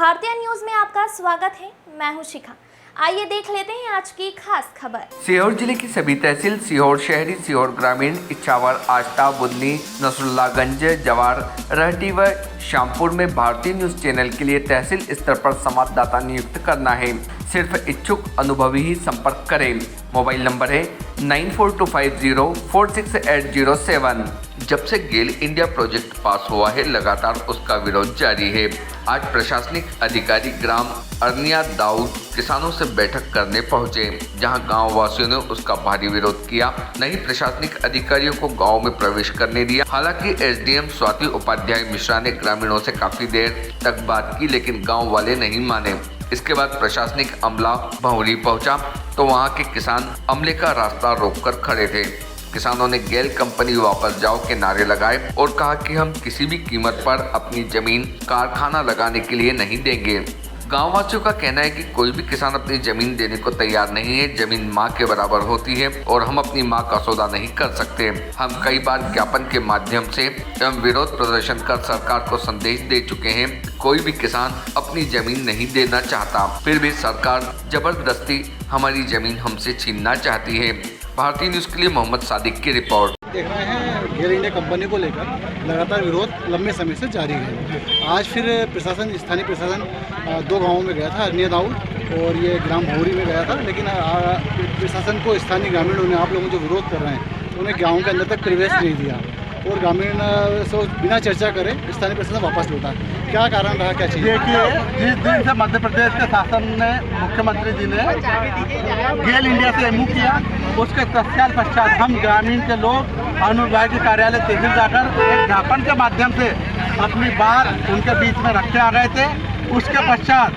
भारतीय न्यूज में आपका स्वागत है। मैं हूं शिखा। आइए देख लेते हैं आज की खास खबर। सीहोर जिले की सभी तहसील सीहोर शहरी, सीहोर ग्रामीण, इच्छावर, आष्टा, बुदनी, नसरुल्लागंज, जवार, रहटी व श्यामपुर में भारतीय न्यूज चैनल के लिए तहसील स्तर पर संवाददाता नियुक्त करना है। सिर्फ इच्छुक अनुभवी ही संपर्क करें। मोबाइल नंबर है 9420468007। जब से गेल इंडिया प्रोजेक्ट पास हुआ है, लगातार उसका विरोध जारी है। आज प्रशासनिक अधिकारी ग्राम अरनिया दाऊद किसानों से बैठक करने पहुंचे, जहां गांव वासियों ने उसका भारी विरोध किया। नहीं प्रशासनिक अधिकारियों को गांव में प्रवेश करने दिया। हालांकि एसडीएम स्वाति उपाध्याय मिश्रा ने ग्रामीणों से काफी देर तक बात की, लेकिन गाँव वाले नहीं माने। इसके बाद प्रशासनिक अमला भंवरी पहुंचा तो वहां के किसान अमले का रास्ता रोककर खड़े थे। किसानों ने गेल कंपनी वापस जाओ के नारे लगाए और कहा कि हम किसी भी कीमत पर अपनी जमीन कारखाना लगाने के लिए नहीं देंगे। गाँव वासियों का कहना है कि कोई भी किसान अपनी जमीन देने को तैयार नहीं है। जमीन माँ के बराबर होती है और हम अपनी माँ का सौदा नहीं कर सकते। हम कई बार ज्ञापन के माध्यम से एवं विरोध प्रदर्शन कर सरकार को संदेश दे चुके हैं। कोई भी किसान अपनी जमीन नहीं देना चाहता, फिर भी सरकार जबरदस्ती हमारी जमीन हमसे छीनना चाहती है। भारतीय न्यूज के लिए मोहम्मद सादिक की रिपोर्ट। देख रहे हैं गेल इंडिया कंपनी को लेकर लगातार विरोध लंबे समय से जारी है। आज फिर प्रशासन, स्थानीय प्रशासन 2 गांवों में गया था, अरनिया दाऊद और ये ग्राम भौरी में गया था, लेकिन प्रशासन को स्थानीय ग्रामीणों ने, आप लोग जो विरोध कर रहे हैं, उन्हें गाँव के अंदर तक प्रवेश नहीं दिया और ग्रामीण से बिना चर्चा करे स्थानीय प्रशासन वापस लौटा। क्या कारण रहा, क्या चीज़? देखिए, जिस दिन से मध्य प्रदेश के शासन ने, मुख्यमंत्री जी ने गेल इंडिया से एमओयू किया, उसके पश्चात हम ग्रामीण के लोग अनुविभागीय कार्यालय तहसील जाकर एक ज्ञापन के माध्यम से अपनी बात उनके बीच में रख के आ गए थे। उसके पश्चात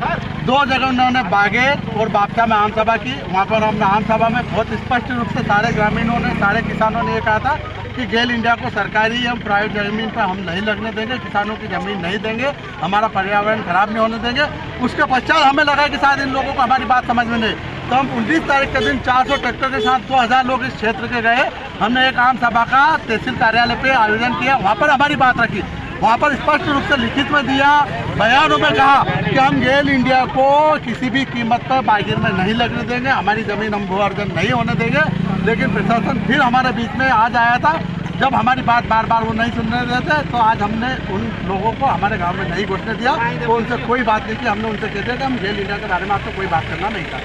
2 जगह उन्होंने बागेर और बापटा में आम सभा की। वहाँ पर हमने आम सभा में बहुत स्पष्ट रूप से सारे ग्रामीणों ने, सारे किसानों ने ये कहा था कि गेल इंडिया को सरकारी एवं प्राइवेट जमीन पर हम नहीं लगने देंगे, किसानों की जमीन नहीं देंगे, हमारा पर्यावरण खराब नहीं होने देंगे। उसके पश्चात हमें लगा कि शायद इन लोगों को हमारी बात समझ में नहीं, तो हम 19 तारीख के दिन 400 ट्रैक्टर के साथ 2000 लोग इस क्षेत्र के गए। हमने एक आम सभा का तहसील कार्यालय पे आयोजन किया, वहाँ पर हमारी बात रखी। वहाँ पर स्पष्ट रूप से लिखित में दिया, बयानों में कहा कि हम गेल इंडिया को किसी भी कीमत पर बागिर में नहीं लगने देंगे, हमारी ज़मीन हम भू अर्जन नहीं होने देंगे। लेकिन प्रशासन फिर हमारे बीच में आज आया था। जब हमारी बात बार बार वो नहीं सुनने देते, तो आज हमने उन लोगों को हमारे गांव में नहीं घुसने दिया। तो उनसे कोई बात नहीं की। हमने उनसे कह दिया कि हम गेल इंडिया के बारे में आपको कोई बात करना नहीं था।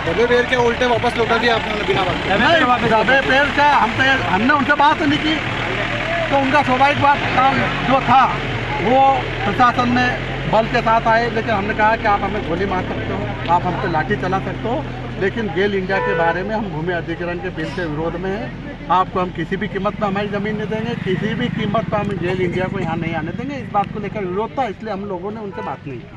दबे पैर के उल्टे वापस लौटा दिया आपने बिना बात? दबे पैर का हमने उनसे बात नहीं की, तो उनका स्वाभाविक बात काम जो था वो प्रशासन ने बल के साथ आए। लेकिन हमने कहा कि आप हमें गोली मार सकते हो, आप हम पे लाठी चला सकते हो, लेकिन गेल इंडिया के बारे में हम भूमि अधिग्रहण के बिल के विरोध में हैं। आपको हम किसी भी कीमत पर हमारी ज़मीन नहीं देंगे, किसी भी कीमत पर हम गेल इंडिया को यहाँ नहीं आने देंगे। इस बात को लेकर विरोध था, इसलिए हम लोगों ने उनसे बात नहीं की।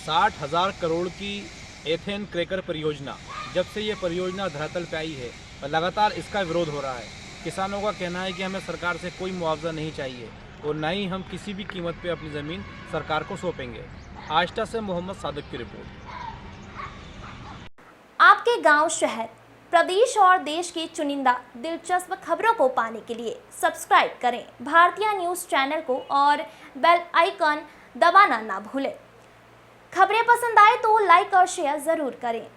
60,000 करोड़ की एथेन क्रैकर परियोजना, जब से ये परियोजना धरातल पे आई है और लगातार इसका विरोध हो रहा है। किसानों का कहना है कि हमें सरकार से कोई मुआवजा नहीं चाहिए और न ही हम किसी भी कीमत पे अपनी ज़मीन सरकार को सौंपेंगे। आष्टा से मोहम्मद सादिक की रिपोर्ट। आपके गांव, शहर, प्रदेश और देश की चुनिंदा दिलचस्प खबरों को पाने के लिए सब्सक्राइब करें भारतीय न्यूज़ चैनल को और बेल आइकन दबाना ना भूलें। खबरें पसंद आए तो लाइक और शेयर ज़रूर करें।